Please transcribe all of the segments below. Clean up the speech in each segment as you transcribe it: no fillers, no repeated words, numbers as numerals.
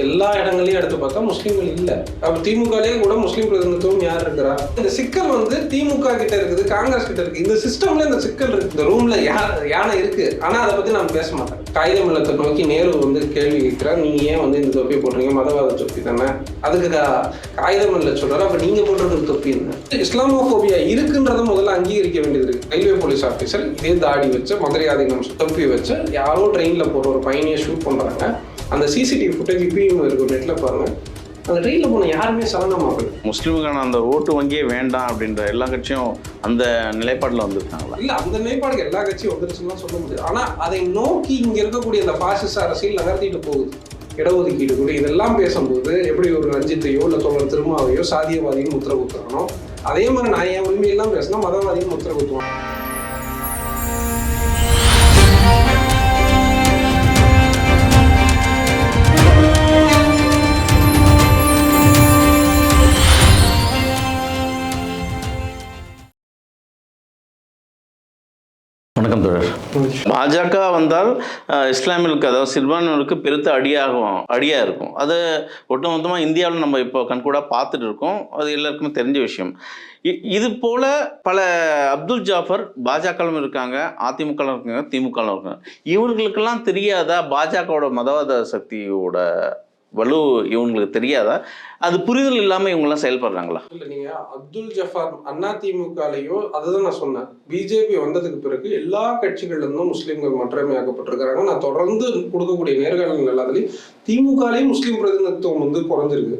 எல்லா இடங்களையும் எடுத்து பார்த்தா முஸ்லீம்கள் இல்லை. அப்போ திமுகலேயே கூட முஸ்லீம் பிரதிநிதித்துவம் யார் இருக்கிறா? இந்த சிக்கல் வந்து திமுக கிட்ட இருக்குது, காங்கிரஸ் கிட்ட இருக்கு. இந்த சிஸ்டம்ல இந்த சிக்கல் இருக்கு. இந்த ரூம்ல யானை இருக்கு, ஆனா அதை பத்தி நான் பேச மாட்டேன். காகிதம் இல்லத்தை நோக்கி நேரு வந்து கேள்வி கேட்கிறார், நீங்க ஏன் வந்து இந்த தொப்பி போடுறீங்க, மதவாத தொப்பி தானே. அதுக்கு காகிதம் இல்ல சொல்றாரு, அப்ப நீங்க போடுறது தொப்பி என்ன? இஸ்லாமோபோபியா இருக்குன்றத முதல்ல அங்கீகரிக்க வேண்டியது இருக்கு. ரயில்வே போலீஸ் ஆஃபீஸர் இதே தாடி வச்சு மதுரையாதீனம் தொப்பி வச்சு யாரோ ட்ரெயின்ல போற ஒரு பையனையை ஷூட் பண்றாங்க. அந்த சிசிடிவி ஃபுட்டேஜ் இப்பயும் இருக்கும், நெட்ல பாருங்க. அந்த ட்ரெயினில் போன யாருமே சலனமாகல. முஸ்லீமுக்கான அந்த ஓட்டு வங்கியே வேண்டாம் அப்படின்ற எல்லா கட்சியும் அந்த நிலைப்பாட்டில் வந்துருக்காங்களா? இல்லை, அந்த நிலைப்பாடுக்கு எல்லா கட்சியும் வந்துருச்சுன்னா சொல்ல முடியாது. ஆனால் அதை நோக்கி இங்கே இருக்கக்கூடிய அந்த பாசிச அரசியல் நகர்த்திட்டு போகுது. இடஒதுக்கீடு கூட இதெல்லாம் பேசும்போது எப்படி ஒரு ரஞ்சித்தையோ இல்லை தோழர் திருமாவையோ சாதியவாதியும் முத்திர குத்துறானோ, அதே மாதிரி நான் என் உரிமையெல்லாம் பேசினா மதவாதியும் முத்திர குத்துவான். வணக்கம் தோழர். பாஜக வந்தால் இஸ்லாமியர்களுக்கு, அதாவது சிறுபான்மையினருக்கு பெருத்த அடியாக இருக்கும். அது ஒட்டுமொத்தமாக இந்தியாவில் நம்ம இப்போ கண்கூடா பார்த்துட்டு இருக்கோம். அது எல்லாருக்குமே தெரிஞ்ச விஷயம். இது போல பல அப்துல் ஜாஃபர் பாஜகவும் இருக்காங்க, அதிமுகவும் இருக்காங்க, திமுகவும் இருக்காங்க. இவர்களுக்கெல்லாம் தெரியாதா பாஜகவோட மதவாத சக்தியோட வலு? இவங்களுக்கு தெரியாதா? அது புரிதல் இல்லாம இவங்கெல்லாம் செயல்படுறாங்களா? இல்ல, நீங்க அப்துல் ஜஃபார் அதிமுகலையோ அதுதான் நான் சொன்னேன். பிஜேபி வந்ததுக்கு பிறகு எல்லா கட்சிகள்ல இருந்தும் முஸ்லீம்கள் மற்றமையாக்கப்பட்டிருக்கிறாங்க. நான் தொடர்ந்து கொடுக்கக்கூடிய நேர்காணல்கள் எல்லாத்துலயும் திமுகலையும் முஸ்லீம் பிரதிநிதித்துவம் வந்து குறைஞ்சிருக்கு,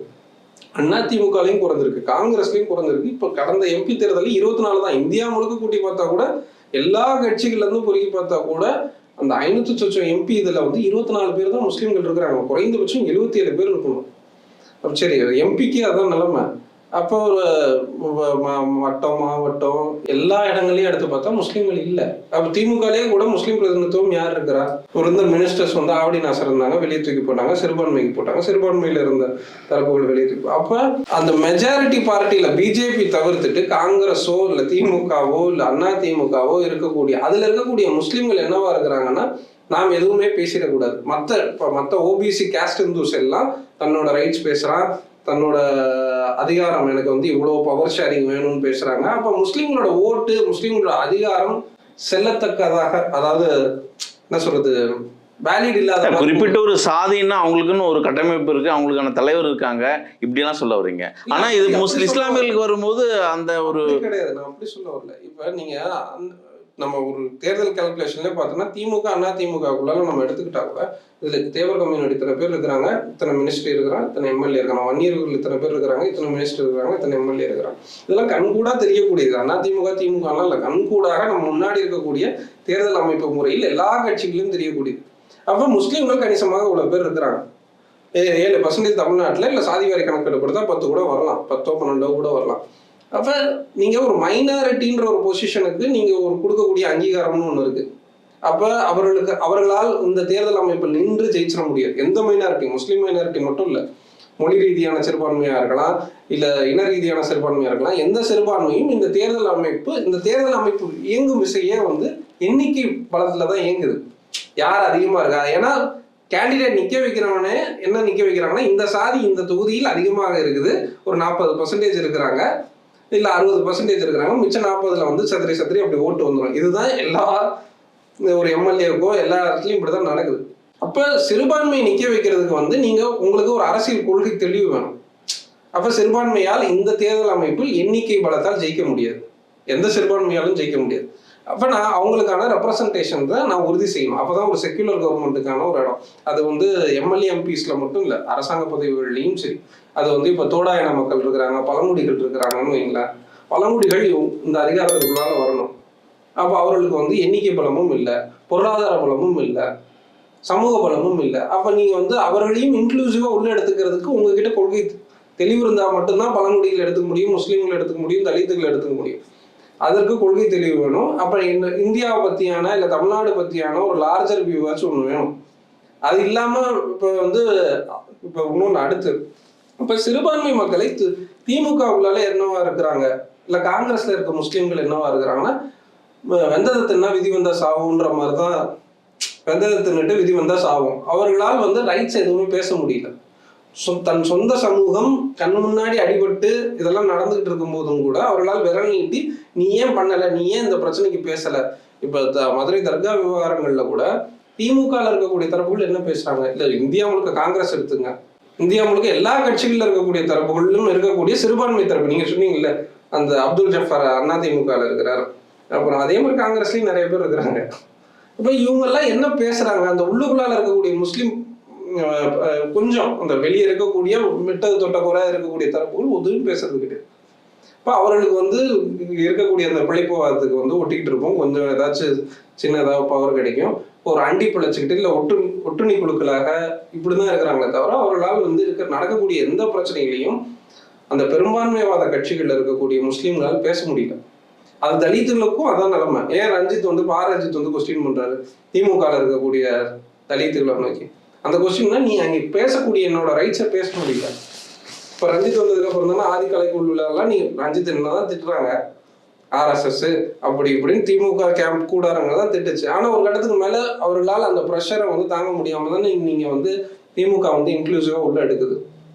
அதிமுகலையும் குறைஞ்சிருக்கு, காங்கிரஸ்லயும் குறைஞ்சிருக்கு. இப்ப கடந்த எம்பி தேர்தலில் 24 தான். இந்தியா முழுக்க கூட்டி பார்த்தா கூட, எல்லா கட்சிகள்ல இருந்தும் பொறுக்கி பார்த்தா கூட அந்த 500 சொச்சம் எம்பி இதுல வந்து 24 பேர் தான் முஸ்லீம்கள் இருக்கிறாங்க. குறைந்தபட்சம் 77 பேர் இருக்கணும். அப்ப சரி, எம்பிக்கு அதான் நிலைமை. அப்போ ஒரு வட்டம் மாவட்டம் எல்லா இடங்களையும் எடுத்து பார்த்தா முஸ்லீம்கள் இல்லை. அப்ப திமுகலேயே கூட முஸ்லீம் பிரதிநிதித்துவம் யார் இருக்கிறா? ஒரு இருந்த மினிஸ்டர்ஸ் வந்து ஆவடி நாசர் இருந்தாங்க, வெளியே தூக்கி போட்டாங்க, சிறுபான்மைக்கு போட்டாங்க, சிறுபான்மையில இருந்த தரப்புகள் வெளியே தூக்கி. அப்ப அந்த மெஜாரிட்டி பார்ட்டியில பிஜேபி தவிர்த்துட்டு காங்கிரஸோ இல்ல திமுகவோ இல்ல அதிமுகவோ இருக்கக்கூடிய அதுல இருக்கக்கூடிய முஸ்லீம்கள் என்னவா இருக்கிறாங்கன்னா, நாம் எதுவுமே பேசிடக்கூடாது. மற்ற ஓபிசி கேஸ்ட் இந்துஸ் எல்லாம் தன்னோட ரைட்ஸ் பேசுறான், தன்னோட அதிகாரம் எனக்கு வந்து இவ்வளவு பவர் ஷேரிங் வேணும்னு பேசுறாங்க. அப்ப முஸ்லீம்களோட ஓட்டு, முஸ்லீம்களோட அதிகாரம் செல்லத்தக்கதாக, அதாவது என்ன சொல்றது, வேலிட் இல்லாத, குறிப்பிட்ட ஒரு சாதின்னா அவங்களுக்குன்னு ஒரு கட்டமைப்பு இருக்கு, அவங்களுக்கான தலைவர் இருக்காங்க, இப்படி எல்லாம் சொல்ல வரீங்க. ஆனா இது இஸ்லாமியர்களுக்கு வரும்போது அந்த ஒரு கிடையாது. நான் அப்படி சொல்ல வரல. இப்ப நீங்க நம்ம ஒரு தேர்தல் கால்குலேஷன்ல பார்த்தோம்னா திமுக அதிமுகக்குள்ளால நம்ம எடுத்துக்கிட்டா கூட இதுல தேவர் கம்யூனிட்டி இத்தனை பேர் இருக்கிறாங்க, இத்தனை மினிஸ்டர் இருக்கிறாங்க, இத்தனை எம்எல்ஏ இருக்கிறாங்க, வன்னியர்கள் இத்தனை பேர் இருக்கிறாங்க, இத்தனை மினிஸ்டர் இருக்கிறாங்க, இத்தனை எம்எல்ஏ இருக்கிறாங்க. இதெல்லாம் கண்கூடா தெரியக்கூடியது. அதிமுக திமுக இல்ல, கண்கூடாக நம்ம முன்னாடி இருக்கக்கூடிய தேர்தல் அமைப்பு முறையில் எல்லா கட்சிகளிலும் தெரியக்கூடியது. அப்ப முஸ்லீம்கள் கணிசமாக இவ்வளவு பேர் இருக்கிறாங்க. 7% தமிழ்நாட்டில் இல்லை சாதிவாரி கணக்கெடுப்படுத்தா 10 கூட வரலாம், 10 12 கூட வரலாம். அப்ப நீங்க ஒரு மைனாரிட்டின்ற ஒரு பொசிஷனுக்கு நீங்க ஒரு கொடுக்கக்கூடிய அங்கீகாரம்னு ஒண்ணு இருக்கு. அப்ப அவர்களால் இந்த தேர்தல் அமைப்பில் நின்று ஜெயிச்சிட முடியாது. எந்த மைனாரிட்டி, முஸ்லீம் மைனாரிட்டி மட்டும் இல்ல, மொழி ரீதியான சிறுபான்மையா இருக்கலாம், இல்ல இன ரீதியான சிறுபான்மையா இருக்கலாம், எந்த சிறுபான்மையும் இந்த தேர்தல் அமைப்பு இயங்கும் விசையே வந்து எண்ணிக்கை பலத்துலதான் இயங்குது. யார் அதிகமா இருக்கா? ஏன்னா கேண்டிடேட் நிக்க வைக்கிறவனே என்ன நிக்க வைக்கிறாங்கன்னா, இந்த சாதி இந்த தொகுதியில் அதிகமாக இருக்குது, ஒரு 40% இருக்கிறாங்க, இல்ல 60% இருக்கிறாங்க, மிச்சம் 40ல வந்து சத்திரி அப்படி ஓட்டு வந்துடும். இதுதான் எல்லா ஒரு எம்எல்ஏக்கோ எல்லா இடத்துலயும் இப்படிதான் நடக்குது. அப்ப சிறுபான்மையை நிக்க வைக்கிறதுக்கு வந்து நீங்க உங்களுக்கு ஒரு அரசியல் கொள்கை தெளிவு வேணும். அப்ப சிறுபான்மையால் இந்த தேர்தல் அமைப்பில் எண்ணிக்கை பலத்தால் ஜெயிக்க முடியாது, எந்த சிறுபான்மையாலும் ஜெயிக்க முடியாது. அப்ப நான் அவங்களுக்கான ரெப்ரசன்டேஷன் தான் நான் உறுதி செய்யணும். அப்பதான் ஒரு செக்யூலர் கவர்மெண்ட்டுக்கான ஒரு இடம். அது வந்து எம்எல்ஏ எம்பிஸ்ல மட்டும் இல்ல, அரசாங்க பதவிகள்லையும் சரி. அது வந்து இப்ப தோடாயன மக்கள் இருக்கிறாங்க, பழங்குடிகள் இருக்கிறாங்கன்னு வைங்களேன். பழங்குடிகள் இந்த அதிகாரத்துக்குள்ளால வரணும். அப்ப அவர்களுக்கு வந்து எண்ணிக்கை பலமும் இல்லை, பொருளாதார பலமும் இல்லை, சமூக பலமும் இல்லை. அப்ப நீங்க வந்து அவர்களையும் இன்க்ளூசிவா உள்ள எடுத்துக்கிறதுக்கு உங்ககிட்ட கொள்கை தெளிவு இருந்தா மட்டும்தான் பழங்குடிகள் எடுத்துக்க முடியும், முஸ்லீம்கள் எடுத்துக்க முடியும், தலித்துகள் எடுத்துக்க முடியும். அதற்கு கொள்கை தெளிவு வேணும். அப்ப இந்தியாவை பத்தியான இல்ல தமிழ்நாடு பத்தியான ஒரு லார்ஜர் வியூவாச்சும் ஒண்ணு வேணும். அது இல்லாம இப்ப வந்து இப்ப இன்னொன்னு அடுத்து, இப்ப சிறுபான்மை மக்களை திமுகவுக்குள்ளால என்னவா இருக்கிறாங்க, இல்ல காங்கிரஸ்ல இருக்க முஸ்லீம்கள் என்னவா இருக்கிறாங்கன்னா, வெந்ததை தின்னா விதி வந்தா சாவுன்ற மாதிரிதான், வெந்ததை தின்னுட்டு விதி வந்தா சாவும். அவர்களால் வந்து ரைட்ஸ் எதுவுமே பேச முடியல. தன் சொந்த சமூகம் கண் முன்னாடி அடிபட்டு இதெல்லாம் நடந்துகிட்டு இருக்கும் போதும் கூட அவர்களால் விரல் நீட்டி நீ ஏன் பண்ணல, நீ ஏன் இந்த பிரச்சனைக்கு பேசல. இப்ப மதுரை தர்கா விவகாரங்கள்ல கூட திமுக இருக்கக்கூடிய தரப்புகள் என்ன பேசுறாங்க, இல்ல இந்தியா முழுக்க காங்கிரஸ் எடுத்துங்க, இந்தியா முழுக்க எல்லா கட்சிகள்ல இருக்கக்கூடிய தரப்புகளிலும் இருக்கக்கூடிய சிறுபான்மை தரப்பு, நீங்க சொன்னீங்கல்ல அந்த அப்துல் ஜஃபார் அதிமுக இருக்கிறார், அப்புறம் அதே மாதிரி காங்கிரஸ்லயும் நிறைய பேர் இருக்கிறாங்க. இப்ப இவங்க எல்லாம் என்ன பேசுறாங்க, அந்த உள்ளுக்குள்ளால இருக்கக்கூடிய முஸ்லிம் கொஞ்சம் அந்த வெளியே இருக்கக்கூடிய விட்டது தொட்ட குறையா இருக்கக்கூடிய தரப்புகள் உதவியும் பேசுறது கிடையாது. இப்போ அவர்களுக்கு வந்து இருக்கக்கூடிய அந்த பிழைப்புவாதத்துக்கு வந்து ஒட்டிக்கிட்டு இருப்போம், கொஞ்சம் ஏதாச்சும் சின்ன ஏதாவது பவர் கிடைக்கும், ஒரு அண்டி பிழைச்சிக்கிட்டு இல்லை ஒட்டுணி குழுக்களாக இப்படிதான் இருக்கிறாங்களே தவிர அவர்களால் வந்து நடக்கக்கூடிய எந்த பிரச்சனைகளையும் அந்த பெரும்பான்மைவாத கட்சிகள்ல இருக்கக்கூடிய முஸ்லீம்களால் பேச முடியல. அது தலித்துகளுக்கும் அதான் நிலைமை. ஏன் ரஞ்சித் வந்து ரஞ்சித் வந்து கொஸ்டின் பண்றாரு திமுக இருக்கக்கூடிய தலித்துகளை நோக்கி, அந்த கொஸ்டின்னா நீ அங்கே பேசக்கூடிய என்னோட ரைட்ஸை பேச முடியல. இப்போ ரஞ்சித் வந்ததுக்கு அப்புறம் தானே ஆதி கலைக்குழுலாம் நீ ரஞ்சித் என்னதான் திட்டுறாங்க, RSS அப்படி இப்படின்னு திமுக கேம்ப் கூடாரங்க தான் திட்டுச்சு. ஆனா ஒரு கட்டத்துக்கு மேல அவர்களால் அந்த ப்ரெஷரை வந்து தாங்க முடியாம தானே நீங்க வந்து திமுக வந்து இன்க்ளூசிவா உள்ள எடுக்குது.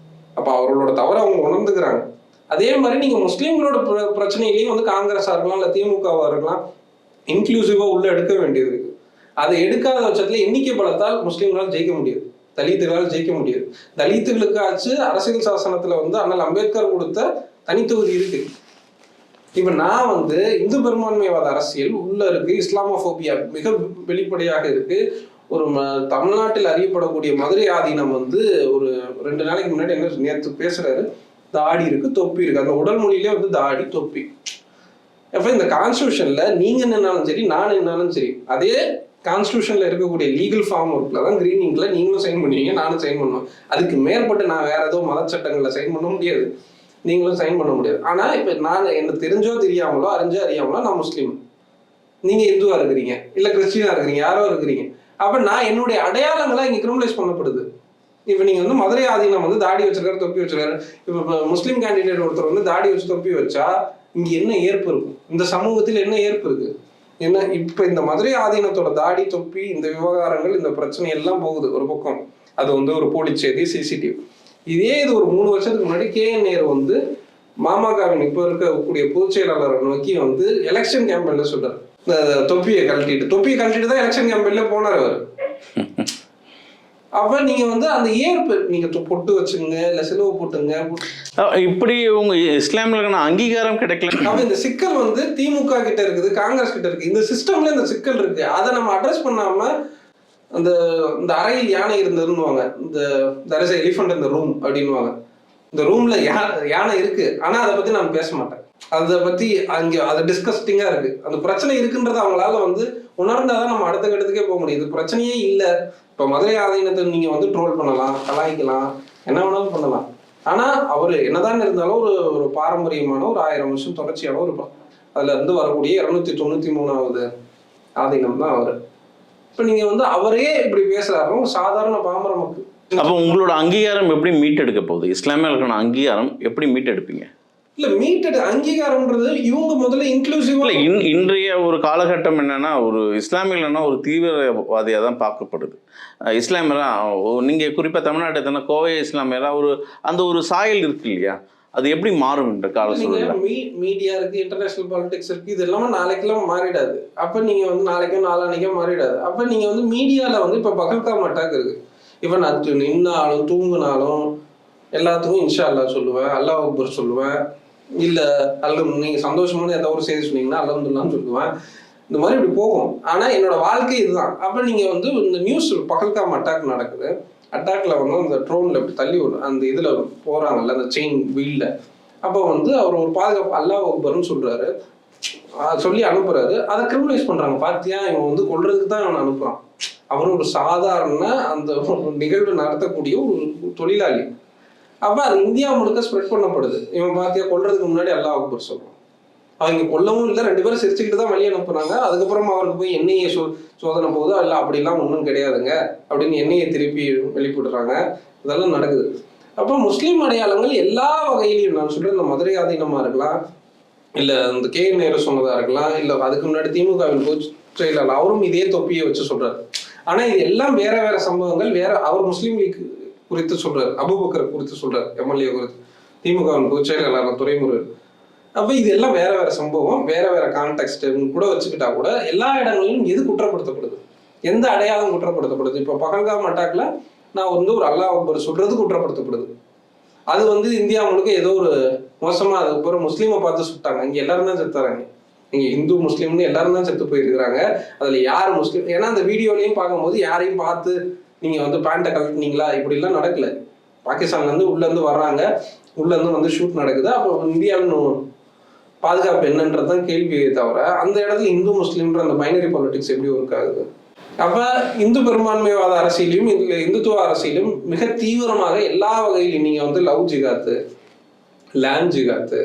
அப்ப அவர்களோட தவிர அவங்க உணர்ந்துக்கிறாங்க. அதே மாதிரி நீங்க முஸ்லீம்களோட பிரச்சனைகளையும் வந்து காங்கிரஸா இருக்கலாம் இல்ல திமுகவா இருக்கலாம் இன்க்ளூசிவா உள்ள எடுக்க வேண்டியது இருக்கு. அதை எடுக்காத பட்சத்துல எண்ணிக்கை பலத்தால் முஸ்லீம்களால் ஜெயிக்க முடியாது, தலித்துகளால் ஜெயிக்க முடியாது. தலித்துகளுக்காச்சு அரசியல் சாசனத்துல வந்து அண்ணல் அம்பேத்கர் கொடுத்த தனித்தொகுதி இருக்கு. இப்ப நான் வந்து இந்து பெரும்பான்மைவாத அரசியல் உள்ள இருக்கு, இஸ்லாமோபோபியா மிக வெளிப்படையாக இருக்கு. ஒரு தமிழ்நாட்டில் அறியப்படக்கூடிய மதுரை ஆதீனம் வந்து ஒரு 2 நாளைக்கு முன்னாடி என்ன நேற்று பேசுறாரு, தாடி இருக்கு தொப்பி இருக்கு, அந்த உடல் மொழியிலே வந்து தாடி தொப்பி. அப்ப இந்த கான்ஸ்டியூஷன்ல நீங்க நின்னாலும் சரி நான் நின்னாலும் சரி அதே கான்ஸ்டியூஷன்ல இருக்கக்கூடிய லீகல் ஃபார்ம் ஒர்க்ல தான் கிரீன் இங்க்ல நீங்களும் சைன் பண்ணுவீங்க நானும் சைன் பண்ணுவேன். அதுக்கு மேற்பட்டு நான் வேற ஏதோ மத சட்டங்கள்ல சைன் பண்ண முடியாது, நீங்களும் சைன் பண்ண முடியாது. ஆனா இப்ப நான் எனக்கு தெரிஞ்சோ தெரியாமலோ அறிஞ்சோ அறியாமலோ நான் முஸ்லீம், நீங்க இந்துவா இருக்கிறீங்க இல்ல கிறிஸ்டியனா இருக்கிறீங்க யாரோ இருக்கிறீங்க, அப்ப நான் என்னுடைய அடையாளங்களா இங்க கிரிமினலைஸ் பண்ணப்படுது. இப்ப நீங்க வந்து மதுரை ஆதீனம் வந்து தாடி வச்சிருக்காரு தொப்பி வச்சிருக்காரு, இப்ப முஸ்லீம் கேண்டிடேட் ஒருத்தர் வந்து தாடி வச்சு தொப்பி வச்சா இங்க என்ன ஏற்பு இருக்கும், இந்த சமூகத்தில் என்ன ஏற்பு இருக்கு என்ன. இப்ப இந்த மதுரை ஆதீனத்தோட தாடி தொப்பி இந்த விவகாரங்கள் இந்த பிரச்சனை எல்லாம் போகுது ஒரு பக்கம், அது வந்து ஒரு போலீஸ் செய்தி சிசிடிவி. இதே இது ஒரு 3 வருஷத்துக்கு முன்னாடி KN நேரு வந்து மாமகவின் இப்ப இருக்கக்கூடிய பொதுச் செயலாளரை நோக்கி வந்து எலெக்ஷன் கேம்பெயின்ல சொல்றாரு, தொப்பியை கழட்டிட்டு தான் எலெக்ஷன் கேம்பெயின்ல போனார் அவர். அப்ப நீங்க வந்து அந்த ஏற்பு நீங்க பொட்டு வச்சுங்க இல்ல சிலுவை போட்டுங்க இப்படி உங்க இஸ்லாமிய அங்கீகாரம் கிடைக்கல. அப்ப இந்த சிக்கல் வந்து திமுக கிட்ட இருக்குது, காங்கிரஸ் கிட்ட இருக்கு, இந்த சிஸ்டம்ல இந்த சிக்கல் இருக்கு. அதை நம்ம அட்ரஸ் பண்ணாம அந்த இந்த அறையில் யானை இருந்ததுன்னுவாங்க, இந்த எலிஃபண்ட் இந்த ரூம் அப்படின்னுவாங்க, இந்த ரூம்ல யானை இருக்கு ஆனா அதை பத்தி நான் பேச மாட்டேன், அதை பத்தி அங்க அது டிஸ்கஸ்டிங்கா இருக்கு, அந்த பிரச்சனை இருக்குன்றத அவங்களால வந்து உணர்ந்தாதான் நம்ம அடுத்த கட்டத்துக்கே போக முடியும். இது பிரச்சனையே இல்லை. இப்ப மதுரை ஆதீனத்தை நீங்க வந்து ட்ரோல் பண்ணலாம், கலாய்க்கலாம், என்ன வேணாலும் பண்ணலாம். ஆனா அவரு என்னதான் இருந்தாலும் ஒரு பாரம்பரியமான ஒரு 1000 வருஷம் தொடர்ச்சியான ஒரு அதுல இருந்து வரக்கூடிய 293வது ஆதீனம் தான் அவரு. இப்ப நீங்க வந்து அவரே இப்படி பேசுறாரு சாதாரண பாமர மக்கள். அப்போ உங்களோட அங்கீகாரம் எப்படி மீட்டெடுக்க போகுது, இஸ்லாமியர்களுக்கான அங்கீகாரம் எப்படி மீட்டெடுப்பீங்க? இல்ல மீட்டெடு அங்கீகாரம்ன்றது இவங்க முதல்ல இன்க்ளூசிவா இன்றைய ஒரு காலகட்டம் என்னன்னா ஒரு இஸ்லாமியர்கள்னா ஒரு தீவிரவாதியா தான் பார்க்கப்படுது. இஸ்லாமியெல்லாம் நீங்க குறிப்பா தமிழ்நாட்டை தானே கோவை இஸ்லாமியெல்லாம் அந்த ஒரு சாயல் இருக்கு இல்லையா, அது எப்படி மாறும் என்ற கால சூழ்நிலை? மீடியா இருக்கு, இன்டர்நேஷனல் பாலிடிக்ஸ் இருக்கு, இது எல்லாமே நாளைக்கெல்லாம் மாறிடாது. அப்ப நீங்க வந்து நாளைக்கோ நாளானைக்கோ மாறிடாது. அப்ப நீங்க வந்து மீடியால வந்து இப்ப பகல்காம் அட்டாக் இருக்கு. இப்ப நான் நின்னாலும் தூங்குனாலும் எல்லாத்துக்கும் இன்ஷா அல்லா சொல்லுவேன், அல்லாஹ் அக்பர் சொல்லுவேன், இல்ல நீங்க சந்தோஷமான ஏதாவது ஒரு செய்தி சொன்னீங்கன்னா அல்ஹம்துலில்லாஹ்னு சொல்லுவேன். இந்த மாதிரி இப்படி போகும். ஆனா என்னோட வாழ்க்கை இதுதான். அப்ப நீங்க வந்து இந்த நியூஸ் பகல்காம் அட்டாக் நடக்குது, அட்டாக்ல வந்து அந்த ட்ரோன்ல இப்படி தள்ளி அந்த இதுல போறாங்கல்ல அந்த செயின் வீல்ல, அப்ப வந்து அவர் ஒரு பாதுகாப்பு அல்லாஹ் அக்பர்னு சொல்றாரு, சொல்லி அனுப்புறாரு, அதை கிரிமினலைஸ் பண்றாங்க. பாத்தியா இவன் வந்து கொல்றதுக்கு தான் இவன் அனுப்புறான். அவர் ஒரு சாதாரண அந்த நிகழ்வு நடத்தக்கூடிய ஒரு தொழிலாளி. அப்ப அது இந்தியா முழுக்க ஸ்ப்ரெட் பண்ணப்படுது. இவன் பாத்தியா கொல்றதுக்கு முன்னாடி அல்லாஹ் அக்பர் சொல்றான். அவங்க கொல்லவும் இல்லை, 2 பேரும் சிரிச்சுக்கிட்டு தான் வெளியே அனுப்புனாங்க. அதுக்கப்புறம் அவருக்கு போய் எண்ணெயை சோதனை போகுது, இல்லை அப்படிலாம் ஒன்றும் கிடையாதுங்க அப்படின்னு எண்ணெயை திருப்பி வெளிப்படுறாங்க. இதெல்லாம் நடக்குது. அப்போ முஸ்லீம் அடையாளங்கள் எல்லா வகையிலையும், நான் சொல்றேன், இந்த மதுரை ஆதீனமா இருக்கலாம், இல்லை இந்த KN நேரு சொன்னதா இருக்கலாம், இல்லை அதுக்கு முன்னாடி திமுகவின் பொதுச் செயலாளர் அவரும் இதே தொப்பியை வச்சு சொல்றாரு. ஆனா இது எல்லாம் வேற வேற சம்பவங்கள், வேற அவர் முஸ்லீம் லீக் குறித்து சொல்றாரு, அபூபக்கர் குறித்து சொல்றாரு, எம்எல்ஏ குறித்து, திமுகவின் பொதுச் செயலாளர் துரைமுருகன். அப்ப இது எல்லாம் வேற வேற சம்பவம், வேற வேற கான்டெக்ட் கூட வச்சுக்கிட்டா கூட எல்லா இடங்களிலும் எது குற்றப்படுத்தப்படுது, எந்த அடையாளம் குற்றப்படுத்தப்படுது? இப்ப பகல்காம் அட்டாக்ல நான் வந்து ஒரு அல்லாஹ் அக்பர் சொல்றது குற்றப்படுத்தப்படுது. அது வந்து இந்தியா முழுக்க ஏதோ ஒரு மோசமா, அதுக்கப்புறம் முஸ்லீமை பார்த்து சுட்டாங்க, இங்க எல்லாரும் தான் செத்துறாங்க. நீங்க இந்து முஸ்லீம்னு எல்லாரும் தான் செத்து போயிருக்கிறாங்க. அதுல யார் முஸ்லீம்? ஏன்னா அந்த வீடியோலையும் பார்க்கும்போது யாரையும் பார்த்து நீங்க வந்து பேண்ட்டை கழட்டினீங்களா இப்படி எல்லாம் நடக்கல. பாகிஸ்தான்ல இருந்து உள்ள இருந்து வர்றாங்க, உள்ள இருந்து வந்து ஷூட் நடக்குது. அப்போ இந்தியாவின் பாதுகாப்பு என்னன்றதான் கேள்வியை தவிர அந்த இடத்துல இந்து முஸ்லீம்ன்ற அந்த பைனரி பாலிடிக்ஸ் எப்படி ஒர்க் ஆகுது? அப்ப இந்து பெரும்பான்மைவாத அரசியலையும் இந்துத்துவ அரசியலும் மிக தீவிரமாக எல்லா வகையிலும் நீங்க வந்து லவ் ஜிகாத்து, லேண்ட் ஜிகாத்து,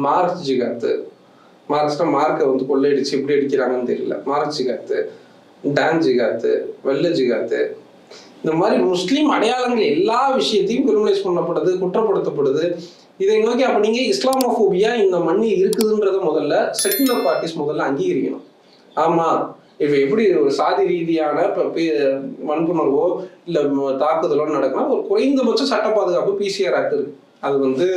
மார்க் ஜிகாத்து, மார்க்ஸ்னா மார்க்கை வந்து கொள்ளையடிச்சு எப்படி அடிக்கிறாங்கன்னு தெரியல, மார்க் ஜிகாத்து, டான் ஜிகாத்து, வெள்ள ஜிகாத்து, இந்த மாதிரி முஸ்லீம் அடையாளங்கள் எல்லா விஷயத்தையும் கிரிமினலைஸ் பண்ணப்படுது, குற்றப்படுத்தப்படுது. இதை நோக்கி அப்ப நீங்க இஸ்லாமோபோபியா இந்த மண்ணில் இருக்குதுன்றத முதல்ல செக்குலர் பார்ட்டிஸ் முதல்ல அங்கீகரிக்கணும். ஆமா, இப்ப எப்படி ஒரு சாதி ரீதியான வன்புணர்வோ இல்ல தாக்குதலோ நடக்குன்னா ஒரு குறைந்தபட்ச சட்ட பாதுகாப்பு பிசிஆர் ஆக்ட் இருக்கு. அது வந்து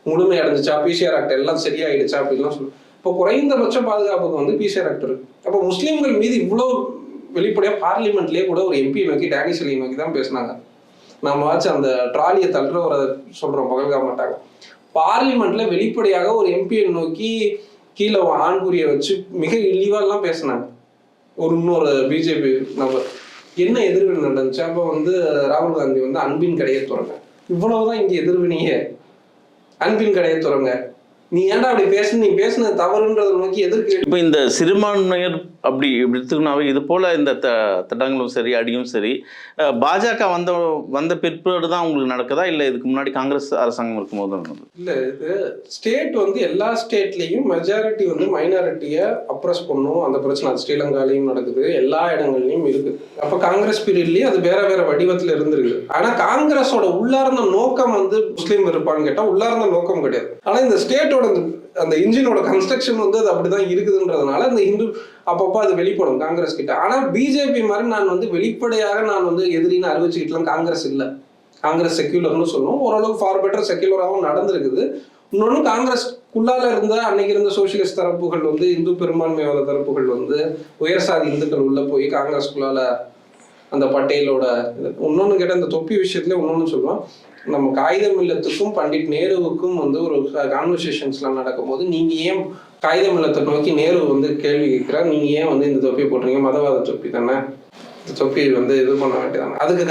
முழுமை அடைஞ்சிச்சா, பிசிஆர் ஆக்ட் எல்லாம் சரியாயிடுச்சா அப்படின்லாம் சொல்லு. இப்போ குறைந்தபட்ச பாதுகாப்புக்கு வந்து பிசிஆர் ஆக்ட் இருக்கு. அப்போ முஸ்லீம்கள் மீது இவ்வளவு வெளிப்படையா பார்லிமெண்ட்லயே கூட ஒரு எம்பியை நோக்கி, டேனி சலீமை நோக்கி தான் பேசினாங்க. நம்ம வச்சு அந்த ட்ராலியை தள்ளுறவரை சொல்றோம், பகல்காம் மாட்டாங்க. பார்லிமெண்ட்ல வெளிப்படையாக ஒரு எம்பியை நோக்கி கீழே ஆண்குறியை வச்சு மிக இழிவாலாம் பேசினாங்க. ஒரு இன்னொரு பிஜேபி நபர் என்ன எதிர்வினை நடந்துச்சு? அப்போ வந்து ராகுல் காந்தி வந்து அன்பின் கடையை துறங்க, இவ்வளவுதான் இங்க எதிர்வினையே, அன்பின் கடையை துறங்க, நீ ஏன்டா அப்படி பேசணும், நீ பேசுனது தவறுன்றதை நோக்கி எதிர்க்கு. இப்போ இந்த சிறுபான்மையர் அப்படி எடுத்துக்கினாவே இது போல இந்த தடங்களும் சரி அடியும் சரி பாஜக வந்த பிற்பாடு தான் உங்களுக்கு நடக்குதா, இல்லை இதுக்கு முன்னாடி காங்கிரஸ் அரசாங்கம் இருக்கும்போது நடந்தது? இல்லை, இது ஸ்டேட் வந்து எல்லா ஸ்டேட்லேயும் மெஜாரிட்டி வந்து மைனாரிட்டியை அப்ரஸ் பண்ணும், அந்த பிரச்சனை அது ஸ்ரீலங்காலையும் நடக்குது, எல்லா இடங்கள்லையும் இருக்குது. அப்போ காங்கிரஸ் பீரியட்லேயே அது வேற வேற வடிவத்தில் இருந்திருக்கு. ஆனால் காங்கிரஸோட உள்ளார்ந்த நோக்கம் வந்து முஸ்லீம் இருப்பான்னு கேட்டால் உள்ளார்ந்த நோக்கம் கிடையாது. ஆனால் இந்த ஸ்டேட்டோட அந்த இன்ஜினோட கன்ஸ்ட்ரக்ஷன் வந்து அது அப்படிதான் இருக்குதுன்றதுனால அந்த இந்து அப்பப்போ அது வெளிப்படும் காங்கிரஸ் கிட்ட. ஆனா பிஜேபி மாதிரி நான் வந்து வெளிப்படையாக நான் வந்து எதிரின்னு அறிவிச்சுக்கிட்டலாம் காங்கிரஸ் இல்லை. காங்கிரஸ் செக்யூலர்னு சொல்லுவோம், ஓரளவுக்கு ஃபார் பெட்டர் செக்யூலராகவும் நடந்திருக்குது. இன்னொன்று காங்கிரஸ்க்குள்ளால இருந்த அன்னைக்கு இருந்த சோசியலிஸ்ட் தரப்புகள் வந்து இந்து பெரும்பான்மைவாத தரப்புகள் வந்து உயர் சாதி இந்துக்கள் உள்ள போய் காங்கிரஸ்குள்ளால அந்த பட்டேலோட இன்னொன்று கேட்ட இந்த தொப்பி விஷயத்துல இன்னொன்று சொல்லுவோம், நம்ம காகிதம் இல்லத்துக்கும் பண்டிட் நேருவுக்கும் வந்து ஒரு கான்வர்சேஷன்ஸ்லாம் நடக்கும்போது நீங்க ஏன் காகிதம் இல்லத்தை நோக்கி நேரு வந்து கேள்வி கேட்கிறார், நீங்க ஏன் வந்து இந்த தொப்பி போடுறீங்க, மதவாத தொப்பி தானே, இந்த தொப்பி வந்து இது பண்ண வேண்டியதானே, அதுக்கு